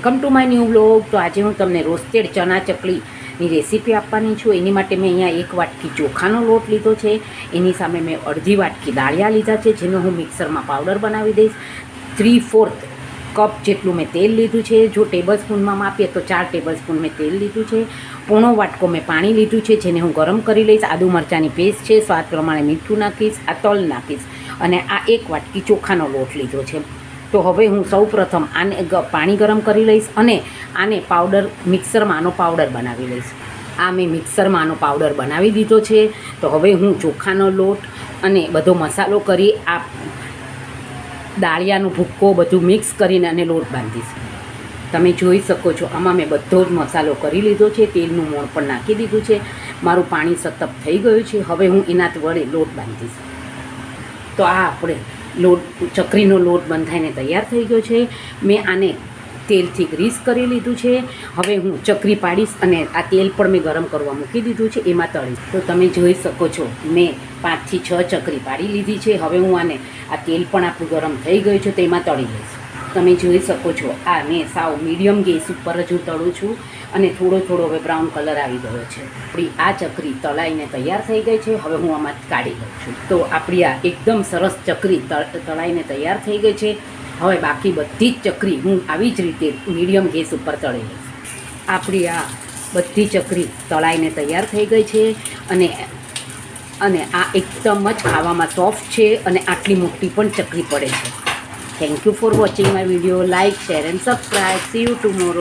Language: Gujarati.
Welcome to my new blog. તો આજે હું તમને રોસ્ટેડ ચણા ચકલીની રેસીપી આપવાની છું. એની માટે મેં અહીંયા 1 વાટકી ચોખાનો લોટ લીધો છે. એની સામે મેં અડધી વાટકી દાળિયા લીધા છે, જેનો હું મિક્સરમાં પાવડર બનાવી દઈશ. 3/4 કપ જેટલું મેં તેલ લીધું છે. જો ટેબલ સ્પૂનમાં માપીએ તો 4 ટેબલ સ્પૂન મેં તેલ લીધું છે. પોણો વાટકો મેં પાણી લીધું છે, જેને હું ગરમ કરી લઈશ. આદુ મરચાંની પેસ્ટ છે, સ્વાદ પ્રમાણે મીઠું નાખીશ, આ તલ નાખીશ અને આ 1 વાટકી ચોખાનો લોટ લીધો છે. તો હવે હું સૌ પ્રથમ આને પાણી ગરમ કરી લઈશ અને આને પાવડર મિક્સરમાં આનો પાવડર બનાવી લઈશ. આ મેં મિક્સરમાં આનો પાવડર બનાવી દીધો છે. તો હવે હું ચોખાનો લોટ અને બધો મસાલો કરી આ દાળિયાનો ભૂક્કો બધું મિક્સ કરીને અને લોટ બાંધીશ. તમે જોઈ શકો છો આમાં મેં બધો જ મસાલો કરી લીધો છે. તેલનું મોણ પણ નાખી દીધું છે. મારું પાણી સતપ થઈ ગયું છે. હવે હું એના વડે લોટ બાંધીશ. તો આ આપણે ચકરીનો લોટ બંધાઈને તૈયાર થઈ ગયો છે. મેં આને તેલથી ગ્રીસ કરી લીધું છે. હવે હું ચકરી પાડીશ અને આ તેલ પણ મેં ગરમ કરવા મૂકી દીધું છે, એમાં તળીશ. તો તમે જોઈ શકો છો મેં 5 થી 6 ચકરી પાડી લીધી છે. હવે હું આને આ તેલ પણ આપણું ગરમ થઈ ગયું છે, તેમાં તળી લઈશ. તમે જોઈ શકો છો આ મેં સાવ મીડિયમ ગેસ ઉપર જ હું તળું છું અને થોડો હવે બ્રાઉન કલર આવી ગયો છે. આપણી આ ચકરી તળાઈને તૈયાર થઈ ગઈ છે. હવે હું આમાં કાઢી લઉં છું. તો આપણી આ એકદમ સરસ ચકરી તળાઈને તૈયાર થઈ ગઈ છે. હવે બાકી બધી જ ચકરી હું આવી જ રીતે મીડિયમ ગેસ ઉપર તળી લઈશ. આપણી આ બધી ચકરી તળાઈને તૈયાર થઈ ગઈ છે અને આ એકદમ જ ખાવામાં સોફ્ટ છે અને આટલી મોટી પણ ચકરી પડે છે. Thank you for watching my video. Like, share and subscribe. C you tomorrow.